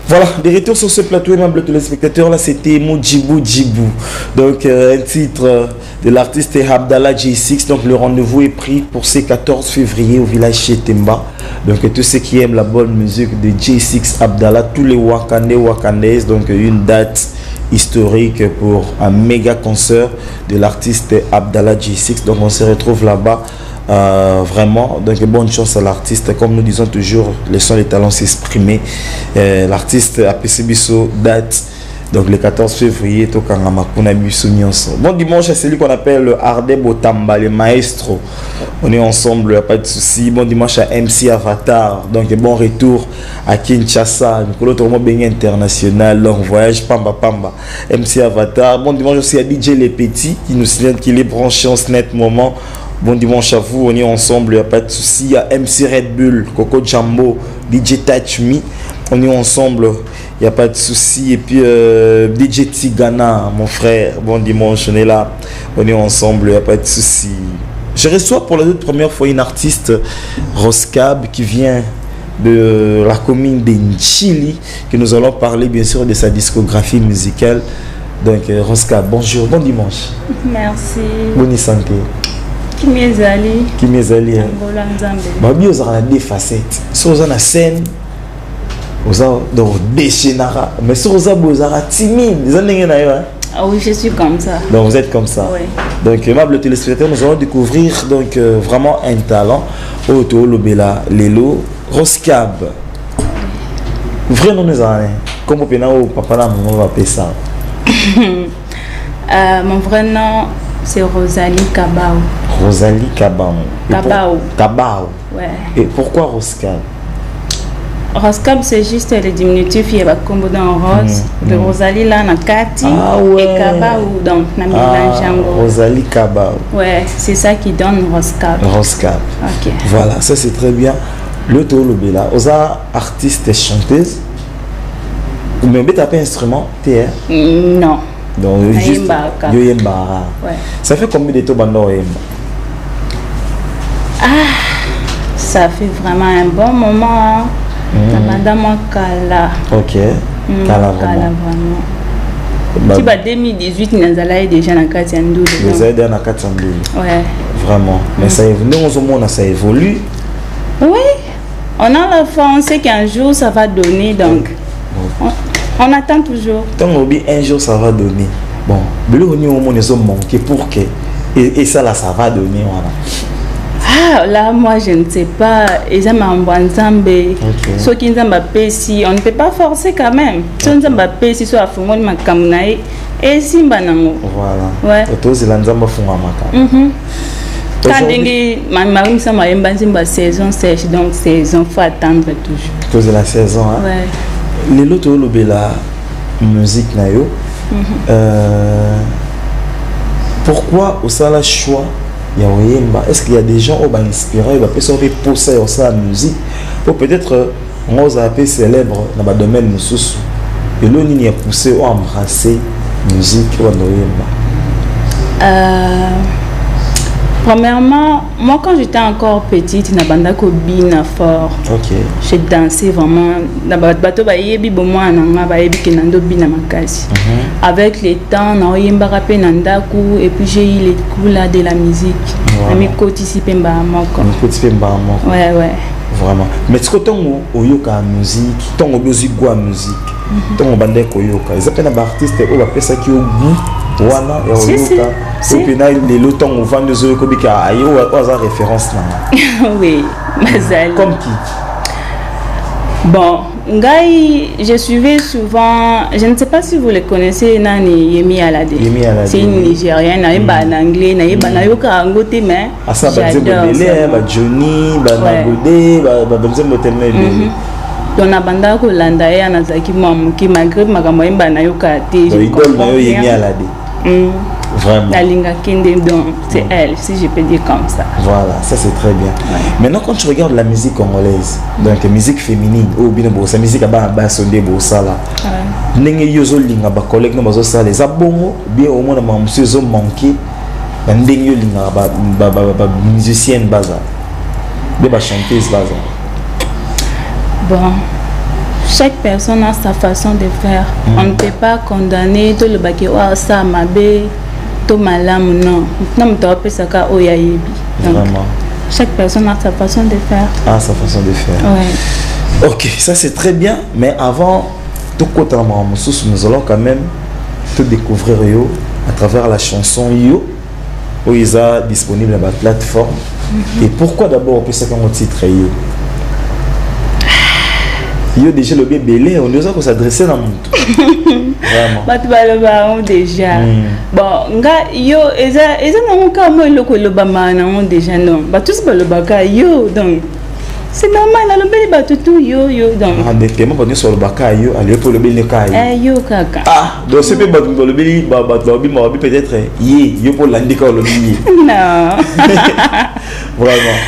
Voilà, de retour sur ce plateau, aimable téléspectateurs, là c'était Mojibou Djibou. Donc un titre de l'artiste Abdallah J6. Donc le rendez-vous est pris pour ce 14 février au village Chetemba. Donc tous ceux qui aiment la bonne musique de J6 Abdallah, tous les Wakandais, Wakandaises, donc une date historique pour un méga concert de l'artiste Abdallah J6. Donc on se retrouve là-bas. Vraiment, donc bonne chance à l'artiste. Comme nous disons toujours, laissons les talents s'exprimer. L'artiste a PCBiso date donc le 14 février. Bon dimanche à celui qu'on appelle le Ardé Botamba, le maestro. On est ensemble, il n'y a pas de souci. Bon dimanche à MC Avatar. Donc bon retour à Kinshasa, Nicolas Béni International, long voyage Pamba Pamba. MC Avatar. Bon dimanche aussi à DJ Les Petits qui nous signale qu'il est branché en ce net moment. Bon dimanche à vous, on est ensemble, il n'y a pas de souci. Il y a MC Red Bull, Coco Jumbo, DJ Touch Me, on est ensemble, il n'y a pas de souci. Et puis DJ Tigana, mon frère, bon dimanche, on est là, on est ensemble, il n'y a pas de souci. Je reçois pour la toute première fois une artiste, Roscab, qui vient de la commune de Nchili, que nous allons parler bien sûr de sa discographie musicale. Donc Roscab, bonjour, bon dimanche. Merci. Bonne santé. Qui m'ezali babi ozala des facettes so oza na scène oza donc déchenara mais so oza bozara timide za ndenge na yo. Ah oui, je suis comme ça. Donc vous êtes comme ça. Oui. Donc aimable téléspectateurs, nous allons découvrir donc vraiment un talent auto lobela lelo Roscab. Vrai nom nous en comme pena au papa la maman va appeler ça. Mon vrai nom c'est Rosalie Kabao. Rosalie Kabao. Kabao. Kabao. Ouais. Et pourquoi Roscab? Roscab c'est juste le diminutif, il y a un combo dans rose. De Rosalie là, na Kati. Ah ouais. Et Kabao, donc na mélange. Rosalie Kabao. Ouais, c'est ça qui donne Roscab. Roscab. Ok. Voilà, ça c'est très bien. Le Tolo Bella, osa artiste et chanteuse. Mais on peut taper instrument, t'es Non. donc juste Yoyemba. Ouais. Ça fait combien de temps bando Yoyemba? Ça fait vraiment un bon moment. Madame Kala. Ok. Kala vraiment. Tu vas 2018, nous allons déjà dans 4 ans. Vous êtes dans 4 ans. Ouais. Vraiment. Mais ça évolue. Ça évolue. Oui. On a la foi, on sait qu'un jour ça va donner, donc on attend toujours. Tant un jour ça va donner. Bon, on manqué pour que et ça là ça va donner voilà. Ah là moi je ne sais pas, ils aiment en bon zambé. Ceux qui n'aiment pas si on ne peut pas forcer quand même. Si on n'aime pas si soit fumon ma kamunaï et si banango. Voilà. Ouais. Et tous les lanzamba font un maca. Quand ma mari ça m'a une saison sèche, donc saison faut attendre toujours. Tous la saison hein. Ouais. Les loto lobela musique na yo. Pourquoi au sala choix ya oyemba? Est-ce qu'il y a des gens qui ont inspiré ba personne qui pousser au sa musique pour peut-être on a appelé célèbre dans le domaine mususu et l'on y a poussé à embrasser musique ou oyemba? Premièrement, moi quand j'étais encore petite, na banda ko bina fort. OK. J'ai dansé vraiment na bato ba yebi bomwa na ba yebi kenando bina makasi. Avec le temps, na oyemba rapé nandaku et puis j'ai eu les cours là de la musique. Na mi kotisi pemba moko. Ouais ouais. Vraiment. Mais ce que ton oyoka musique, ton obozi gwa musique. Ton banda ko yoka. Ezapena ba artiste o ba pesa ki ogu. Wana ya oyoka. Et puis là les lotons au vent de zoé kobika ayo oza référence là. Oui, Mazali. Comme qui? Bon, Ngai, je suivais souvent, je ne sais pas si vous le connaissez, Nani Yemi Alade. C'est une Nigérienne, elle parle en anglais, elle parle en anglais, mais j'adore. Johnny, Banagode, dans la bande ko landa ya nazaki mamuki malgré makambo yemba na yoka te. Idole na yo Yemi Alade. Vraiment. La linga kende donc c'est elle, si je peux dire comme ça. Voilà, ça c'est très bien. Ouais. Maintenant quand tu regardes la musique congolaise, donc musique féminine ou bien bossa musique aba sondé bossa là. Ndenge yozo linga ba collègue no bazo sala les abongo bien au moins na monsieur zo manqué ndenge yo linga ba musicienne baza. Be ba chanteuse baza. Bon. Chaque personne a sa façon de faire. On ne peut pas condamner tout le baquet. Oh, ça m'a bé, tout malam, non. Non, mais tu ça ka oyayebi. Vraiment. Chaque personne a sa façon de faire. Ah, sa façon de faire. Ouais. Ok, ça c'est très bien. Mais avant, tout côté nous allons quand même te découvrir yo à travers la chanson Yo, où ils sont disponibles sur la plateforme. Et pourquoi d'abord on peut ça comme titre Yo? Yo déjà le bébé, on doit s'adresser dans le monde. Vraiment. Tu vas le voir déjà. Bon, yo, ils ont encore le bama déjà non. Tous le baka yo donc. C'est normal, le bébé tout yo donc. Ah, mais comment on est sur le baka yo, allez pour le bébé yo kaka. Ah, donc c'est pas le bébé peut-être yo pour l'indiquer le bébé. Non. Vraiment.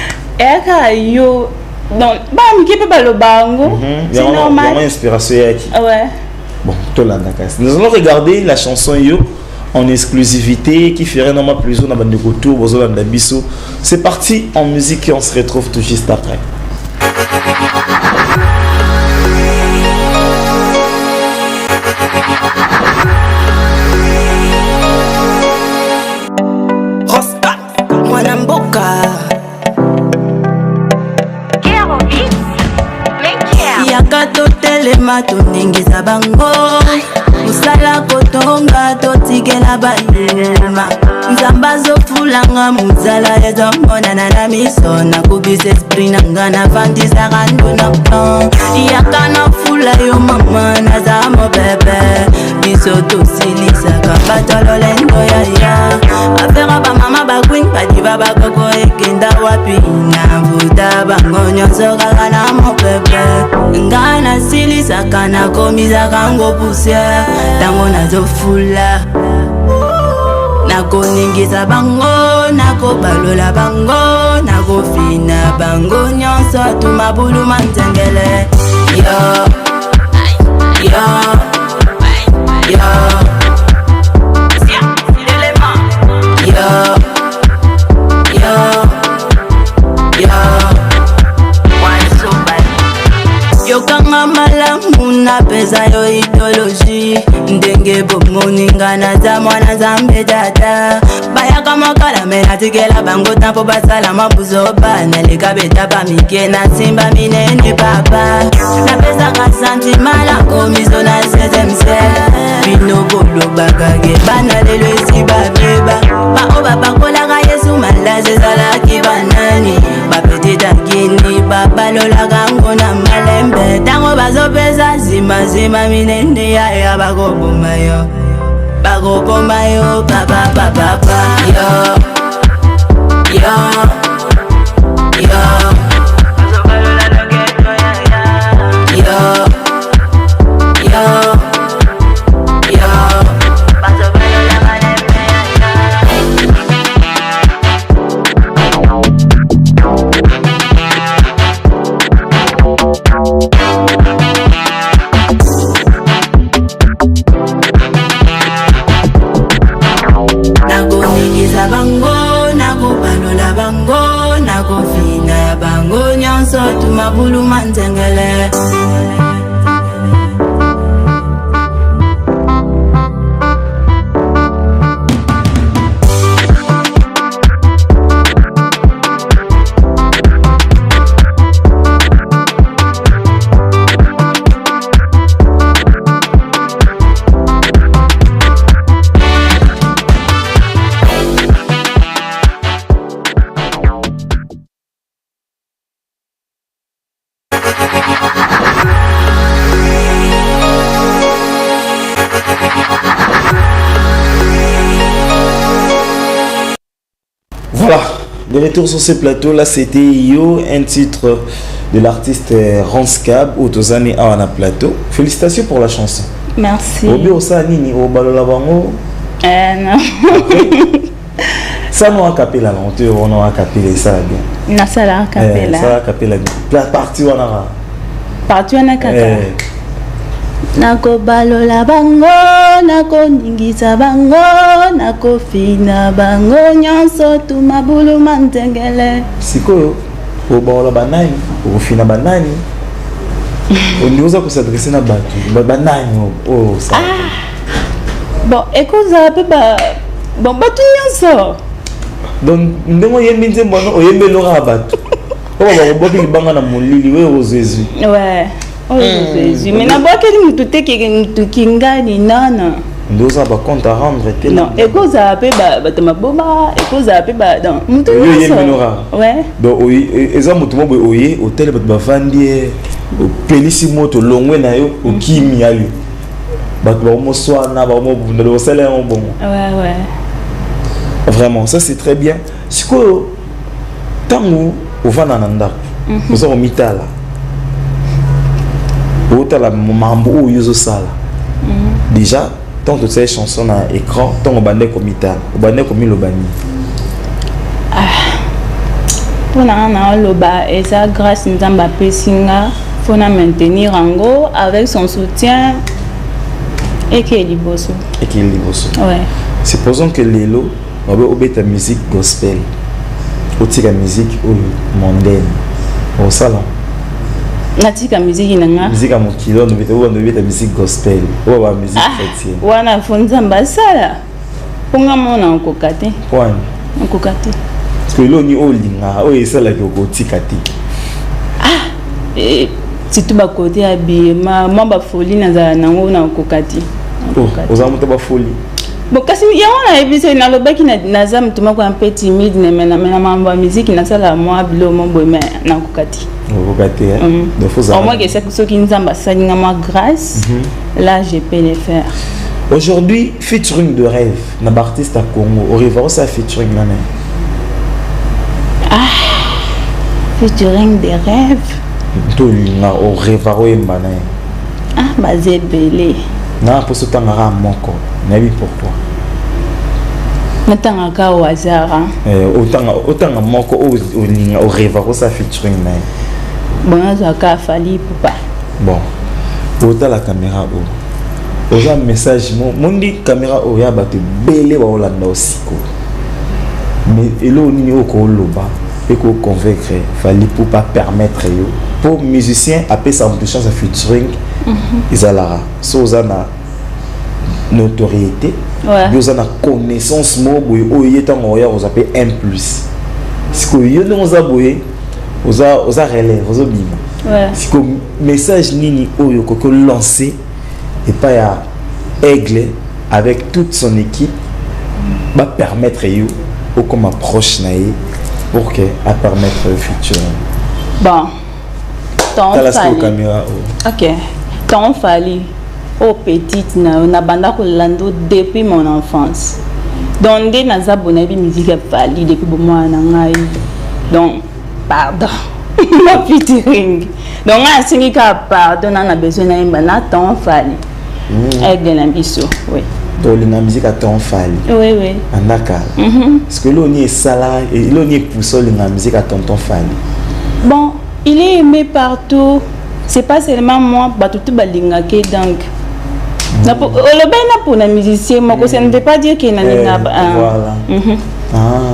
Yo. Donc, qui peut pas le bango. C'est normal. Il y a une inspiration. Ouais. Bon, tout là, nous allons regarder la chanson Yo en exclusivité qui ferait normalement plus dans le retour aux Olanda Bissou. C'est parti en musique et on se retrouve tout juste après. Telema tonengeza bango musala kotonga totikela bandelma nzamba zofulanga muzala ezomonana na miso nakubisa esprit nanga navandisaka nduna plan yakana fula yo mama naza mobebe biso tosilisaka batololendo yaya afera bamama bakwin badiba bakoko ekenda wapi navuta bango nyonso kaka na mobebe ngana silisaka nakomizaka ngo poussière tango nazofula nakoningisa bango nakobalola bango nakofina bango nyonso tumabulu manzengele yo yo yo yokanga malamu na pesa yo ideologie ndenge bomoninga naza mwana zambe data bayaka makala me natikela bango tampo basala mabuzo bana leka betapa mike na simba minene papa napesaka santimala komiso na 16e siècle bino bolobakage bana lelo esi babeba bao bapakolaka yesu malazi ezalaki banani bapetita gini babalolaka ngo na malembe tango bazopesa zimazima minene yaya bakoboma yo papapapapa yo yo yo tumabulu manzengele Voilà, de retour sur ce plateau, là c'était Yo, un titre de l'artiste Ranskab, au Tozani Awana Plateau. Félicitations pour la chanson. Merci. Obi Osanini, Obalola Bango. Non. Ça, on a capé la lenteur, on a capé ça bien. Non, ça a capé là. Ça a capé la bien. Partie, on a. Partie, on a capé. Nako balola bango, nako ningisa bango, nako fina bango, nyonso tumabulu mantengele. Sikoyo, o balola banani, o fina banani. On ose s'adresser à Batu. Oh, ça. Bon, écoute, ça peut pas. Bon, Batu, ça. Donc, nous avons mis des mots, on a mis le Batu. Oh, on va voir banga na molili, oui, aux Jésus. Ouais. Oh, Jésus. Mais n'a pas quel tout est qui gagne, non. Nous avons compte à rendre. Non, écoute, ça peut pas. Ma boba, écoute, ça peut pas. Donc, nous ouais. Donc, ils ont monté au hôtel, au Vandier, au Pélissimo, au Longwe, au Kimi, à lui. Ouais. Vraiment, ça c'est très bien. C'est que tant que vous allez vous avez mis là, vous avez mambo ou yuzo sala. Déjà, tant que ces chansons à écran, tant que vous avez comme ça, vous avez comme le bani. Pour nous, et ça grâce à Mbappé Singa, faut maintenir en gros avec son soutien. Et qui est liboso. Ouais. Supposons que Lélo va obéir à la musique gospel. Ou la musique mondaine. Au salon. La musique nanga. Musique à mon kilo, on obéit à la musique gospel. Ou la musique chrétienne. Wana fonza mbasala. Ponga mona okokate. Point. Okokate. Parce que l'on y olinga, o esala ki okotikati. Et si tu vas côté habillement, moi ba folie na nango na okokati. Aux amours de folie. Bon, kasi on a épisode na lobaki na zam tuma ko un peu timide mais na mamba musique na sala moi bilo mon boy mais na okokati. Okokati de faux amours. Au moins que c'est ce qui nous a passé moi grâce. Là je peux le faire. Aujourd'hui, featuring de rêve na artiste à Congo. Au revoir ça featuring là. Featuring des rêves. Tolinga au revoir et mbana. Bazé belé. Non, pour ce temps là moko. Nabi pourquoi? Natanga ka au hasard. Autant moko au linga au revoir ça featuring là. Bon, ça ka fali papa. Bon. Autant la caméra au. Aux un message mon dit caméra au ya batte belé wa olanda osiko. Mais elo ni ko loba. Et qu'on convaincre, fallait pour pas permettre yo. Pour musiciens, après ça de chance à featuring, ils allaient. So ils ont notoriété, ils ont connaissance mot, ils ont appelé 1+. Si que yo nous a boyé, ils ont relève, ils ont bim. Si que message nini oyo que lancé et pas à Aigle avec toute son équipe, va permettre yo ou comme approche naïe. Pour que à permettre le futur. Bon. Tant fallait. Caméra. Ok. Tant fallait. Au petite na banda ko lando depuis mon enfance. Donc dès na zabonabi musique fallait depuis bon moi na ngai. Donc pardon. Ma featuring. Donc a singi ka pardon na besoin na imba na tant fallait. Avec de l'ambition. Oui. Donc la musique a tant fallu. Oui. D'accord. Parce que l'on est salarié et l'on est poussé la musique a tant fallu. Bon, il est aimé partout. C'est pas seulement moi, tout balinga ke donc. Le ben pour les musiciens, moi ça ne veut pas dire qu'il y a voilà.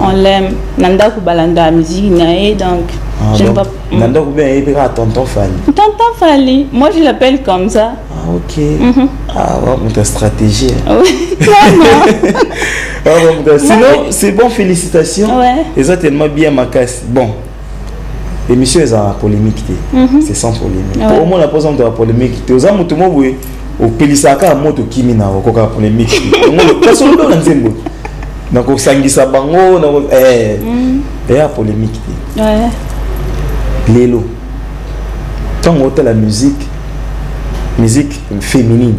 On l'aime. Nanda ku balanda musique nae donc. Je ne pas. Nanda ku bien et à tonton Fali. Tonton Fali, moi je l'appelle comme ça. Ok. Ah ouais, ta stratégie. Oui. Non. Sinon, c'est bon, félicitations. Ouais. Ils ont tellement bien ma casse. Bon. L'émission est en polémique. C'est sans polémique. Ouais. Au moins la pose de la polémique. Aux amis tout le monde au Pélisaka moto kimina au coca polémique. Parce que dans nzembo. Donc au sangisa bango et à polémique. Ouais. Lélo. Tant que la musique féminine,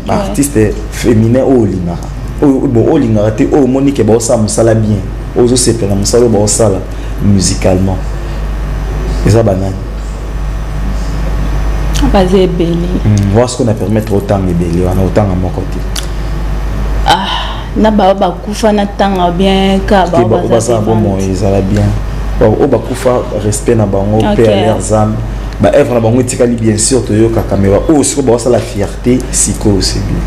artiste féminin au lingara. Au lingara te au monique ba ça musala bien. Ozo se pena musala ba sala musicalement. Et ça banane. Basé belé. Voir ce qu'on a permettre autant de belé, on a autant à mon côté. Na ba kufa na tanga bien ka ba ça bon moi ils allaient bien. Ba kufa respect na bango père leurs âmes. Bah œuvre na bango tikali bien sûr to yo ka caméra. Oh sur ba ça la fierté siko aussi bien.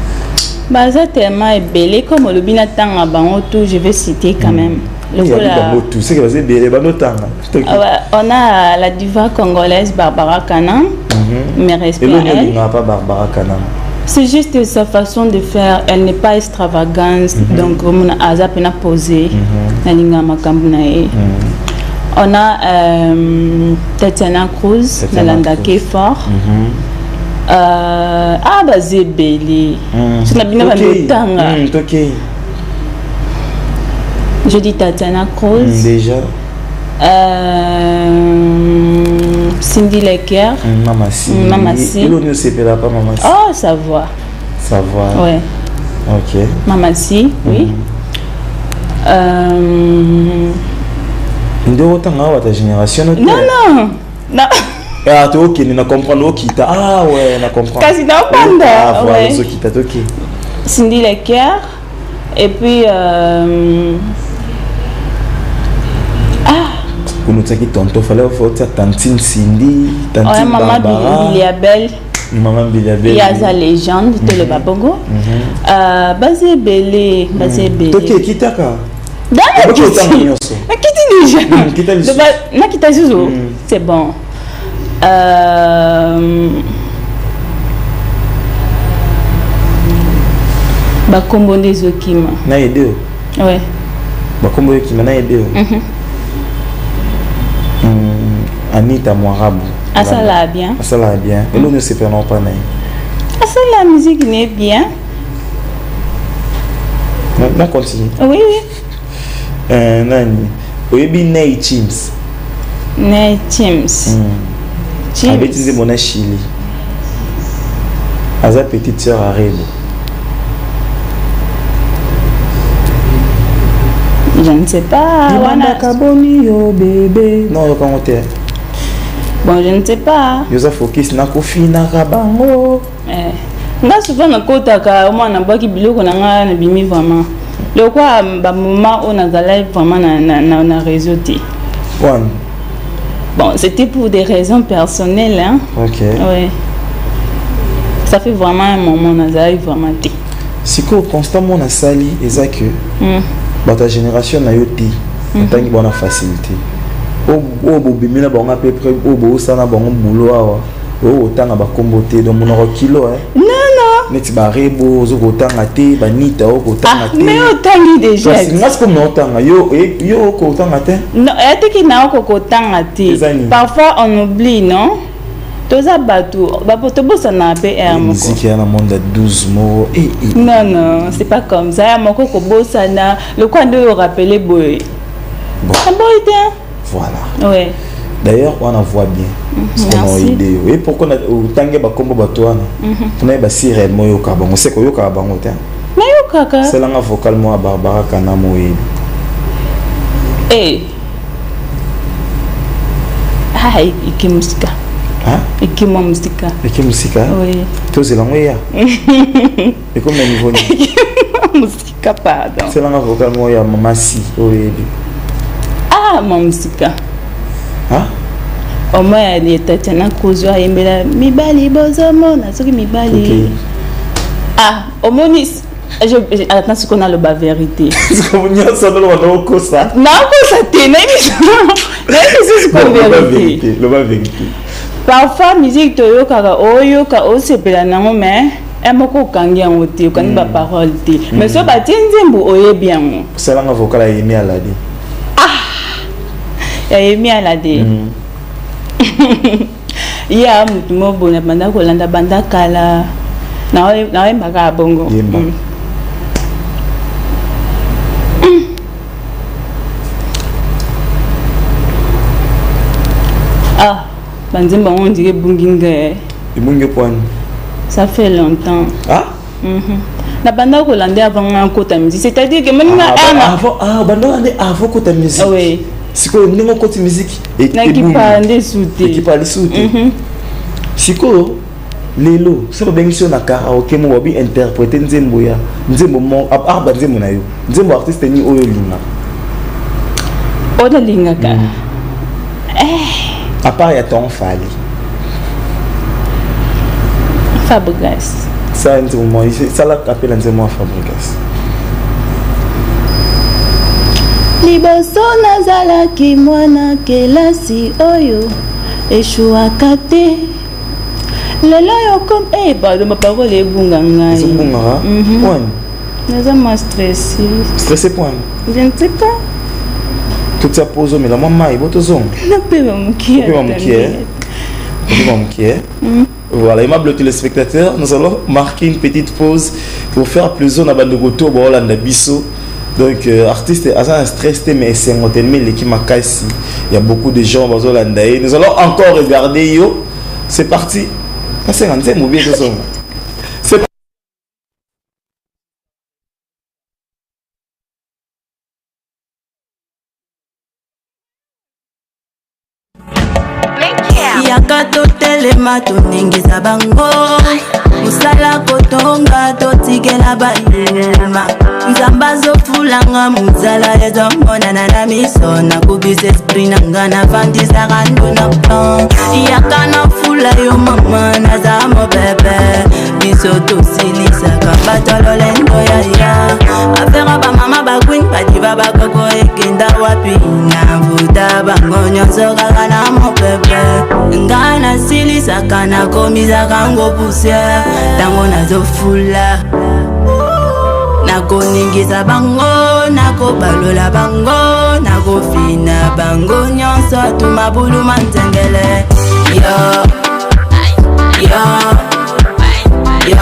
Bah ça tellement belé comme le bina tanga bango tout je vais citer quand même. On a la diva congolaise Barbara Kana mes respects Et à l'on elle. n'a pas Barbara Kanam. C'est juste sa façon de faire. Elle n'est pas extravagante. Donc, on a Azapena posé. On a Tatiana Cruz, Nalanda Kefort. Zébélé. Je dis Tatiana Cruz. Déjà. Cindy Lecker. Mamassi. Mamassi. Et l'on ne sait pas Mamassi. Oh, ça va. Ça va. Ouais. Ok. Mamassi, oui. De autant à ta génération. Non. Ah, tu ok, tu comprends qui t'a. Ah ouais, on comprend. Quasi dans Panda. Ah, voilà, ce qui t'a ok. Cindy Lecker. Et puis. Pour nous dire que tonton fallait faire tantine Cindy, tantine Barbara. Biliabel. Maman Biliabel. Il y a sa légende, tout le babongo. Basé Belé. Ok, qui t'a quoi? D'accord, qui déjà? Nakita Zuzo. C'est bon. Bakombo des Okima. Na aidé. Ouais. Bakombo Okima na aidé. Anita Moirabu. Ah, ça l'a bien. Ah, ça l'a bien. Et l'on ne sait pas non pas. Ah, ça la musique n'est bien. On continue. Oui. Nani. Oyebi Ney Chims. Ney Chims. Avec des mon Chili. Aza petite sœur à Rebo. Je ne sais pas. Bébé. Non, comment t'es? Bon, je ne sais pas. Yosa focus na kofi na kabango. Nga souvent na kota ka moi na baki biloko na nga na bimi vraiment. Le quoi ba moment on a galé vraiment na réseau té. Bon, c'était pour des raisons personnelles hein. OK. Ouais. Ça fait vraiment un moment na galé vraiment té. Si ko constamment na sali ezake. Ta génération na yoti. Tant que bonne facilité. O bimina ba on à peu près o sana ba on boulot awa. O tanga ba komboté donc mon kilo hein. Non. Neti ba rebo zo ko tanga te ba nita o ko tanga te. Mais o tangi déjà. Parce que ngas comme no tanga yo ko tanga te. Non, est que na ko tanga te. Parfois on oublie non. Toza bateau, bateau bossa na PR moko. Musique ya na monde à 12 mots. Non, c'est pas comme ça. Ya moko ko bossa na le quoi de rappeler boy. Bon. Voilà. Ouais. D'ailleurs, on en voit bien. Parce qu'on a une idée. Et pourquoi on a ba kombo bateau ana? On a ba sirène mo yo ka bango. C'est ko yo ka bango te. Mais yo kaka. C'est là nga vocal mo a Barbara Kanamo e. Iki musika. Iki musika. Iki musika? Oui. Toi c'est là moi ya. Et comme niveau ni. Musika pardon. C'est là nga vocal mo ya mama si oyebi. Mon musika. Au moins il était Tatiana Cruz ayembela mibali bozomona soki mibali. Au moins attends ce qu'on a le bas vérité. Ce qu'on y a ça dans le kosa. Non, kosa te na c'est vérité. Le bas vérité. Parfois musique toyoka oyoka osepela nango mais moko kangi yango te okani ba parole te. Mais so ba tinzembu oyebi yango. C'est là nga vocal a Yemi Alade. Yemi Alade. Ya mutu mobo na banda kolanda banda kala na mbaka bongo. Banzimba on dirait bunginga. Bunge point. Ça fait longtemps. Na banda kolanda avant un kota musique, c'est-à-dire que même avant kota musique. Oui. Siko ndingo kota musique et qui parle souté. Qui parle souté. Siko lelo, ça va bien sur na karaoké mo bi interpréter nzembo ya. Nzembo mo banzembo na yo. Nzembo artiste ni oyo linga. Oda linga ka. À part il y a ton Fali. Fabregas. Ça un moment, ça l'a appelé un moment Fabregas. Liboso nazalaki mwana kelasi oyo eshuaka te Lelo yo comme pardon ma parole est bunga ngai. C'est bunga. Naza ma stressé. Stressé point. Je ne sais pas. Tout ça pose mais la maman il bote zong. Na pe mamuki. Voilà, aimables téléspectateurs, nous allons marquer une petite pause pour faire plaisir à bande de goto Bolanda Bisso. Donc artiste a un stress mais c'est un hôtel mais l'équipe m'a cassé. Il y a beaucoup de gens dans Bolanda. Nous allons encore regarder yo. C'est parti. C'est un thème ou bien c'est Yakato telema toningisa bango musala kotonga totikela bayema nzamba zofulanga muzala ezomona na miso na kubisa esprit nanga na fantisa kando na plan yakana fula yo mama na zamo bebe biso tosilisa kabatolo lendo ya afera ba mama ba queen ba diva ba koko ekenda wapi na vuta bango nyonso kaka na mo bebe ngana silisa kana komiza kango poussière tango nazofula nakoningisa bango nakobalola bango nakofina bango nyonso tumabulu manzengele yo yo yo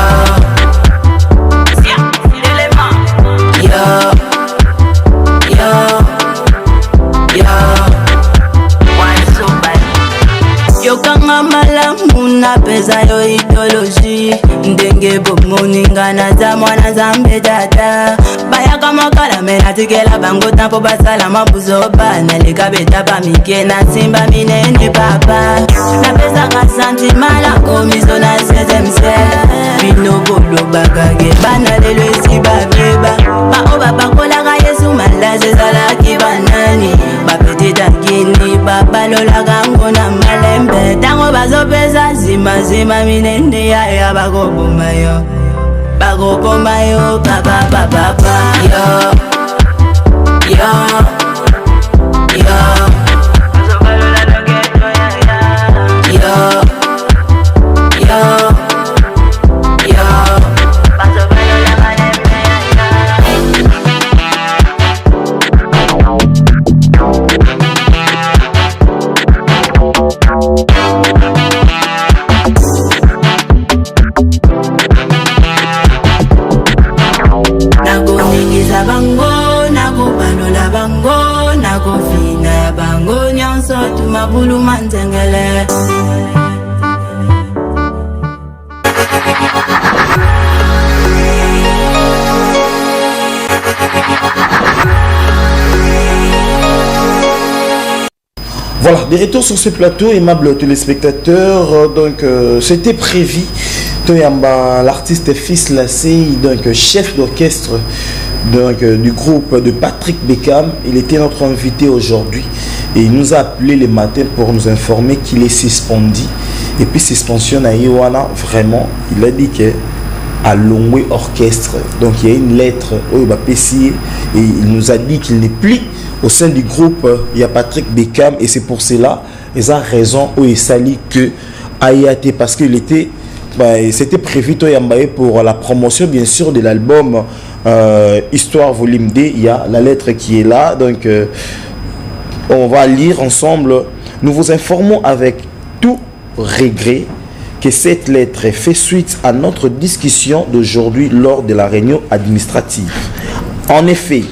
yokanga malamu na pesa yo idéologie ndenge bomoninga na za mwana zambe dada bayaka makala mena tikela bango tampo basala mabuzo bana leka betapa mike na simba minene papa na pesa ka sentiment la komiso na 16e siècle bino bolo bagage bana lelo esi babeba ba oba bakola ka yesu malaje sala ki banani ba petita gini baba lola gango na malembe tango bazopeza zima zima minene ya bagoboma yo papa papa yo yo yo Voilà, de retour sur ce plateau, aimables téléspectateurs, donc c'était prévu. L'artiste Fils Lassé, donc chef d'orchestre du groupe de Patrick Beckham, il était notre invité aujourd'hui et il nous a appelé le matin pour nous informer qu'il est suspendu. Et puis suspension à Iwana, vraiment, il a dit que à Longwe Orchestre. Donc il y a une lettre au Bapessi et il nous a dit qu'il n'est plus au sein du groupe. Il y a Patrick Beckham et c'est pour cela, ils ont raison où il s'allie que Ayate parce qu'il était, c'était prévu pour la promotion bien sûr de l'album Histoire volume D. Il y a la lettre qui est là, donc on va lire ensemble. Nous vous informons avec tout regret que cette lettre fait suite à notre discussion d'aujourd'hui lors de la réunion administrative. En effet,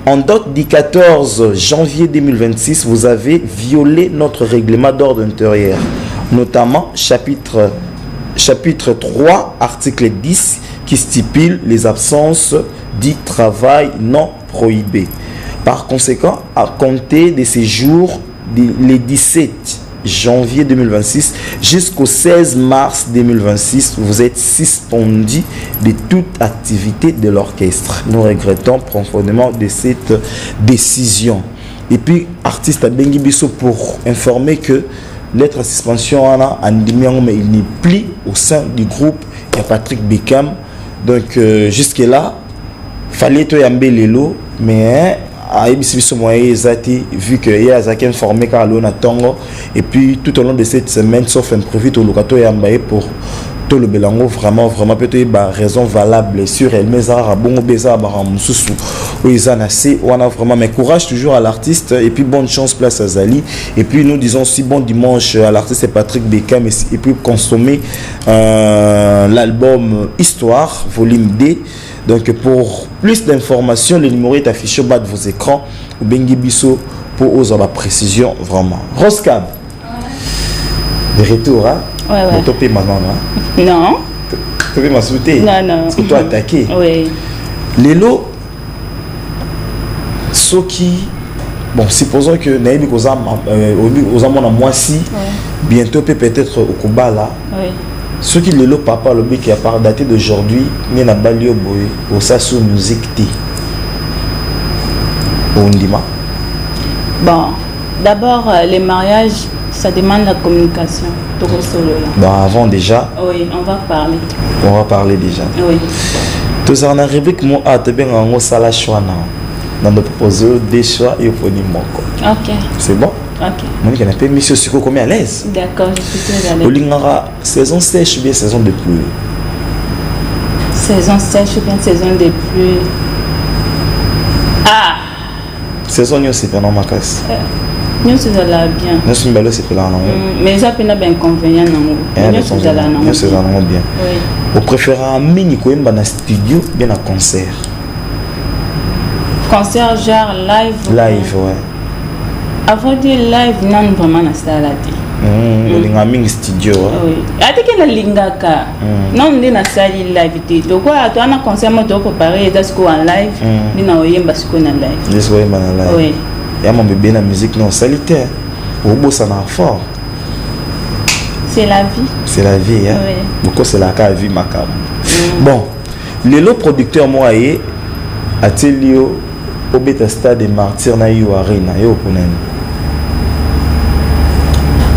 en date du 14 janvier 2026, vous avez violé notre règlement d'ordre intérieur, notamment chapitre 3, article 10, qui stipule les absences du travail non prohibé. Par conséquent, à compter de ces jours, les 17 janvier 2026 jusqu'au 16 mars 2026, vous êtes suspendu de toute activité de l'orchestre. Nous regrettons profondément de cette décision. Et puis, artiste Bengi Bisso pour informer que lettre suspension mais il n'est plus au sein du groupe. Il y a Patrick Beckham. Donc, jusque-là, fallait to yambe lelo, mais AIBC biso moyen ezati vu que il y a Zaki informé car l'on attend et puis tout au long de cette semaine sauf imprévu tout le gâteau est embaillé pour tout le belango vraiment peut-être bah raison valable sur elle mais ça bon beza ba mususu ou izanasi on a vraiment mais courage toujours à l'artiste et puis bonne chance place à Zali et puis nous disons aussi bon dimanche à l'artiste Patrick Bekam et puis consommer l'album Histoire volume D. Donc pour plus d'informations, le numéro est affiché au bas de vos écrans ou Bengi Bisso pour oser la précision vraiment. Roscab. De retour, hein? Ouais. Tu peux maintenant, hein? Non. Tu peux m'assurer? Non. Parce que tu as attaqué. Oui. Lélo, ce qui. Bon, supposons que Naïbi Kozam, moi-ci, bientôt peut-être au Kuba là. Oui. Ce qui le papa le qui a part daté d'aujourd'hui n'est na balio boy au sasu musique ti ondima. Bon, d'abord les mariages ça demande la communication tout solo là. Bon avant déjà. Oui, on va parler. On va parler déjà. Oui. Tout ça na rubrique mo a te bien en sala choix na de proposer des choix et au moko. OK. C'est bon? OK. Moi qui n'a pas mis sur sucre comme à l'aise. D'accord, je suis très à l'aise. Olingara saison sèche ou bien saison de pluie? Saison sèche ou bien saison de pluie? Ah! Saison nyo c'est pas normal casse. Nous c'est là bien. Nous sommes belles c'est pas là non. Mais ça peut pas inconvénient non. Nous c'est là non. Nous c'est là non bien. Oui. Au préférant mini ko yemba na studio bien à concert. Concert genre live. Live ouais. Avant de live non vraiment na sala ti. Olinga mingi studio. Oui. Ati que na lingaka. Non ndi na sali live ti. Donc quoi toi na concert moi tu préparer das ko en live. Ni na oyemba siko na live. Les oyemba na live. Oui. Ya mon bébé na musique non salitaire. Au beau ça na fort. C'est la vie. C'est la vie hein. Oui. Beaucoup c'est la cas vie macam. Bon, le lot producteur moi est Atelio au beta stade de Martyr na yo arena yo konani.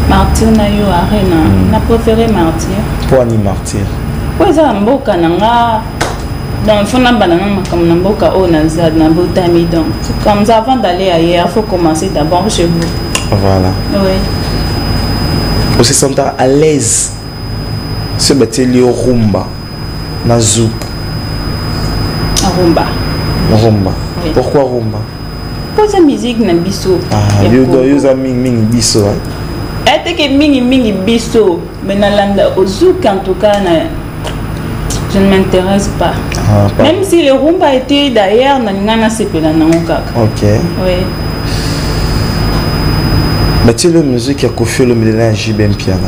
Martyr na yo arena. Na préféré Martyr. Pour ni Martyr. Ouais ça mboka nanga. Donc il faut na banana comme na mboka o na zad na botami donc. Comme ça avant d'aller ailleurs, il faut commencer d'abord chez vous. Voilà. Oui. On se sent à l'aise. Ce batelio rumba na zouk. Rumba. Rumba. Oui. Pourquoi rumba? Pour sa musique na biso. Ah, yo za mingi biso. Est-ce que mingi biso mais na landa au zouk en tout cas je ne m'intéresse pas. Ah, même si le rumba était d'ailleurs na ngana sepela na ngokaka. OK. Oui. Batelio musique a confié le mélange JBM piano.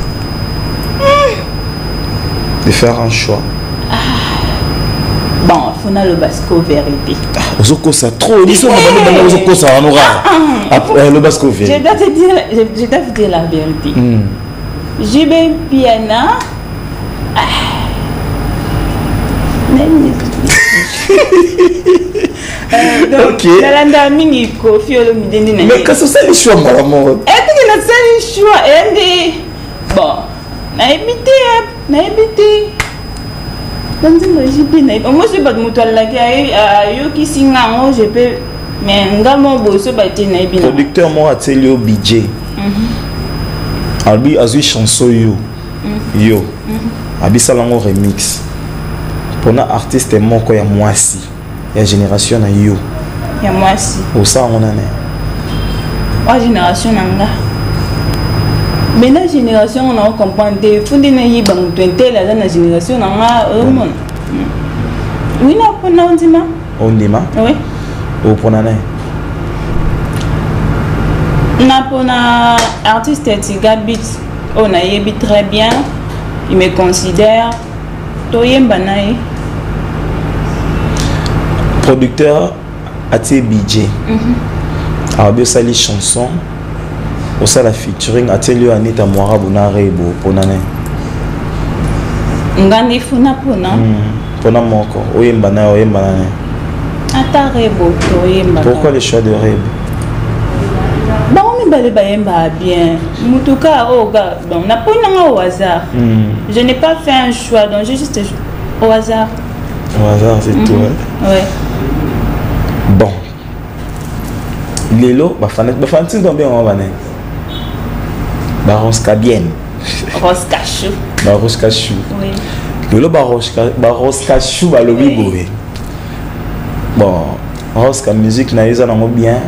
De faire un choix. Bon, il faut le basco vérité. Ozoko ça trop, ils sont dans ozoko ça on aura. Après le basco vérité. Je dois te dire la vérité. JBM piano. Donc, Nalanda mingi kofi le mideni na. Mais qu'est-ce que c'est le choix maman? Est-ce que na sali choix et bon, na évité. Donc je peux na. Moi je pas de moto la qui yo qui singa je peux mais ngamo boso ba te na ebina. Producteur moi Atelio BJ. Albi azui chanson yo. Abi salango remix. Pour un artiste moko ya mwasi. Ya génération na yo. Ya mwasi. Au ça on en est. Wa génération nanga. Mais la génération on a comprendre fundi na yiba mutu entela na génération nanga mon. Oui na pona ondima. Ondima? Oui. Au pona na. Na pona artiste Tiga Beats. On a yebi très bien. Il me considère toyemba nae. Producteur Atie BJ. Arabio sali chanson. Au ça la featuring Atelio Anita Moira Bunarebo ponane. Ngani funa pona. Pona moko oyemba na oyemba na. Ata rebo toyemba. Pourquoi le choix de Rebo? Bon on me bayemba bien. Mutuka oga bon na pona au hasard. Je n'ai pas fait un choix donc j'ai juste au hasard. Au hasard c'est tout. Ouais. Bon. Lelo, Bafanti combien on va naître? Baroska bien. Roskachou. Baroskachou. Oui. Lelo Baroskachou, balobi boé. Bon, Roska musique na yeza nango bien.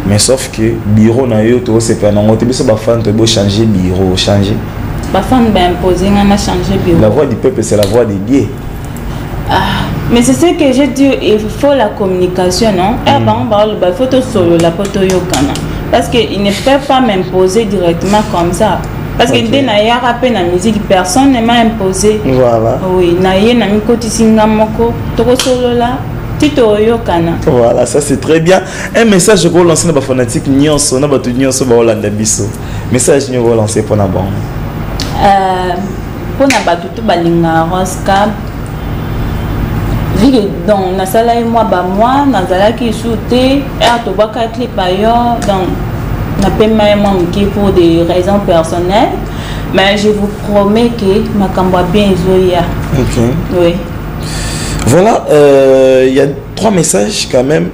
Mais sauf que bureau na yo to c'est pas nango te biso bafan to bo changer bureau, changer. Bafan ben imposé on a changé bureau. La voix du peuple c'est la voix des biais. Ah, mais c'est ce que j'ai dit, il faut la communication, non? Il faut tout solo la photo yokana. Parce qu'il ne peut pas m'imposer directement comme ça. Parce que dès que rappelé la musique, personne ne m'a imposé. Voilà. Oui, naïe na mi koti singa moko, toko solo là, tito yokana. Voilà, ça c'est très bien. Un message que vous lancez dans les fanatiques nyonso, na batu nyonso ba Hollanda biso. Message que vous lancez pour na bon. Pour na batu to balinga Roska. Vu que dans la salle et moi, dans la salle qui shooté, et à tout bas clip ailleurs, donc n'a pas même manqué pour des raisons personnelles, mais je vous promets que ma cambo bien Zoya. Ok. Oui. Voilà, il y a 3 messages quand même.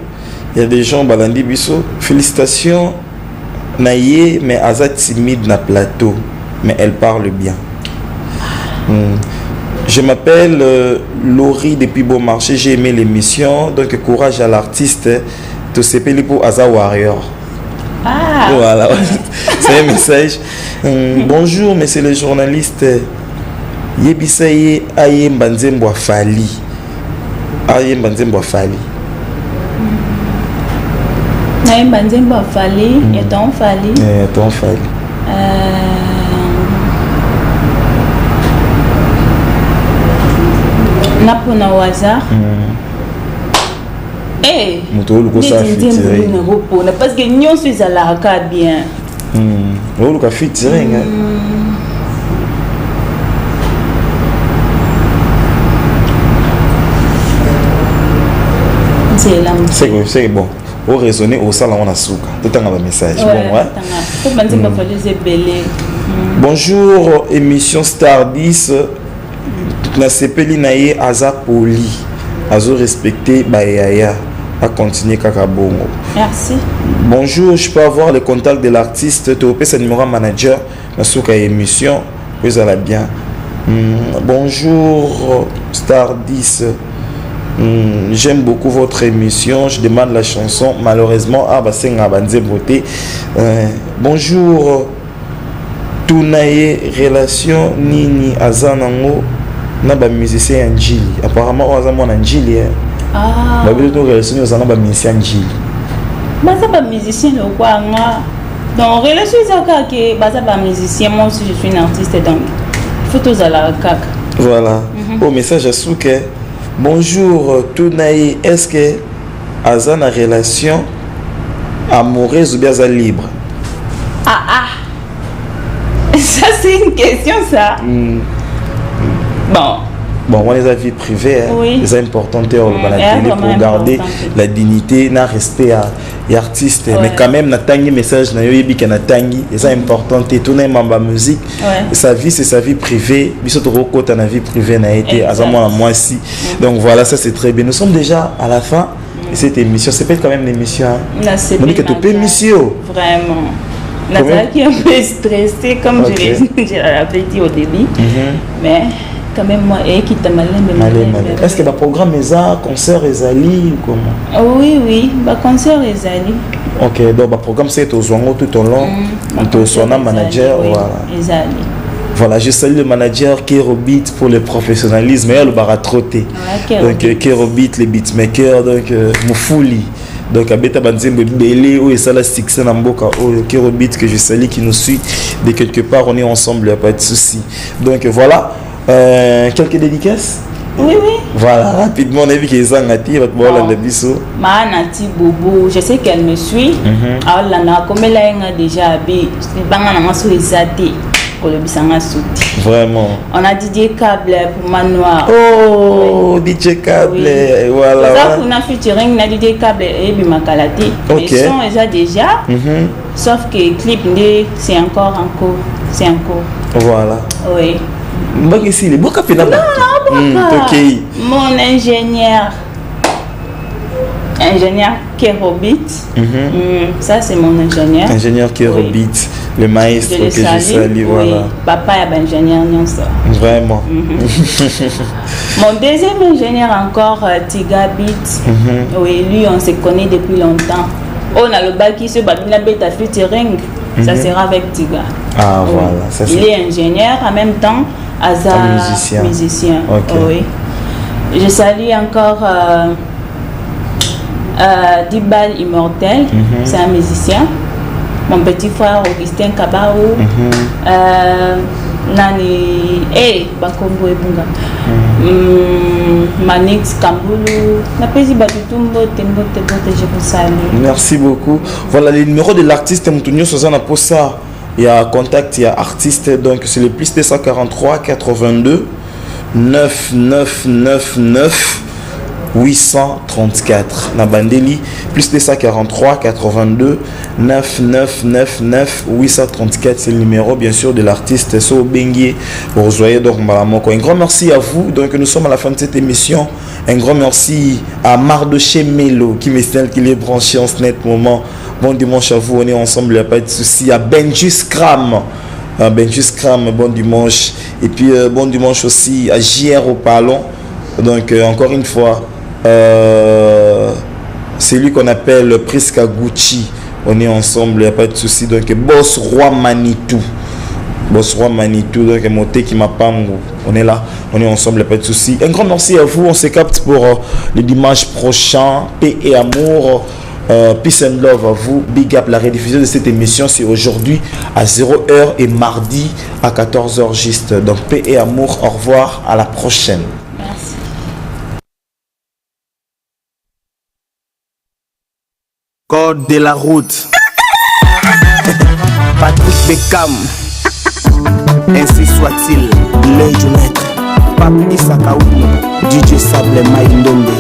Il y a des gens balandi biso. Félicitations, Naye, mais Aza timide na plateau, mais elle parle bien. Je m'appelle Laurie depuis Beaumarchais, j'ai aimé l'émission, donc courage à l'artiste, tout c'est pour Aza Warrior. Ah. Voilà, c'est un message. Bonjour, mais c'est le journaliste Yebisaye Aye Mbanzembo Fali. Aye Mbanzembo Fali. Aye Mbanzembo Fali, et ton Fali. Et ton Fali. Napona waza. Eh. Parce que nous sommes à la racade bien. On a fait tirer. C'est bon. Au raisonner au salon on a souka. Tout un message. Bon bonjour émission Star 10. La CPLI naie Aza Poli. Azo respecté Bayaya. À continuer Kakabongo. Merci. Bonjour, je peux avoir le contact de l'artiste. Tu peux numéro manager. Masuka émission. Vous allez bien. Bonjour Star 10. J'aime beaucoup votre émission. Je demande la chanson. Malheureusement, bonjour. Tunaye relation nini azanango na ba musicien Njili. Apparemment on a mon Njili. Ah. Ba biso relation ozana ba musicien Njili. Baza ba musicien le quoi nga. Donc relation zaka ke baza ba musicien, moi aussi je suis une artiste donc photos à la kaka. Voilà. Au message à Souke. Bonjour Tunaye, est-ce que azana relation amoureuse ou bien libre? Ça c'est une question ça. Bon, on les a vie privée, hein. Oui. C'est important pour garder la dignité, le respect à l'artiste. Ouais. Mais quand même, natangi message na yobi que natangi, c'est important. Tout n'est pas musique. Ouais. Sa vie c'est sa vie privée. Biso to rokota na vie privée na été azamo moi aussi. Donc voilà, ça c'est très bien. Nous sommes déjà à la fin de cette émission. C'est peut-être quand même une émission. Là c'est on dit que tu peux émission. Vraiment. Nathalie qui est un peu stressée comme Okay. je l'avais dit au début. Mais quand même moi et qui t'a malin. Est-ce que le programme est ça, concert Ezali ou comment? Oui, bah concert Ezali. Ok, donc le programme c'est au Zongo tout au long. Au son manager, oui, voilà. Ezali. Voilà, je salue le manager Kerobit pour le professionnalisme et le baratroté. Donc Kerobit, les beatmakers, donc Moufouli. Donc Abeta Banzembe Belé ou et ça la succès Namboka ou Kerobit que je salue qui nous suit de quelque part, on est ensemble, il n'y a pas de souci. Donc voilà, quelques dédicaces. Oui. Voilà, rapidement on a vu qu'ils ont attiré votre bol en biso. Ma Nati Bobo, je sais qu'elle me suit. Alors là, comme elle a déjà habité, vraiment. On a DJ Câble pour Manoir. Oh, oui. DJ Câble, oui. Voilà. Ça, on a featuring na DJ Câble et Bimakalati. Okay. Ils sont déjà. Sauf que le clip, c'est encore en cours. C'est en cours. Voilà. Oui. Non, mon ingénieur. Ingénieur Kérobit. Ça, c'est mon ingénieur. Ingénieur Kérobit, le maestro que je salue. Voilà. Papa est ingénieur, non ça. Vraiment. Mon deuxième ingénieur encore, Tigabit. Oui, lui, on se connaît depuis longtemps. On a le bac qui se bat la bêta featuring. Ça sera avec Tiga. Ah, voilà. Ça, il est ingénieur en même temps, musicien. Okay. Oui. Je salue encore Dibal Immortel, c'est un musicien. Mon petit frère Augustin Kabarou. Nani Bakombo Ebunga. Manix Kambulu. Merci beaucoup. Voilà les numéros de l'artiste Moutounio Sozana Posa. Il y a contact, il y a artiste. Donc c'est le plus 243 82 9999 834. Nabandeli plus 243 82 9999 834. C'est le numéro bien sûr de l'artiste So Benguier. Vous rejoignez donc Malamoko. Un grand merci à vous. Donc nous sommes à la fin de cette émission. Un grand merci à Mardoché Melo qui me signale qu'il est branché en ce net moment. Bon dimanche à vous, on est ensemble, il n'y a pas de souci. À Benji Scram. Benji Scram, bon dimanche. Et puis bon dimanche aussi à JR au Palon. Donc encore une fois, c'est lui qu'on appelle Priska Gucci. On est ensemble, il n'y a pas de souci. Donc Boss Roi Manitou. Boss Roi Manitou, donc Moté qui m'a pas. On est là, on est ensemble, il n'y a pas de souci. Un grand merci à vous. On se capte pour le dimanche prochain. Paix et amour. Peace and love à vous. Big up. La rediffusion de cette émission, c'est aujourd'hui à 0h et mardi à 14h juste. Donc paix et amour. Au revoir. À la prochaine. Merci. Code de la route. Patrick Beckham. Ainsi soit-il. L'œil du maître. Pape Issa Kaouni. DJ Sable Maïndombe.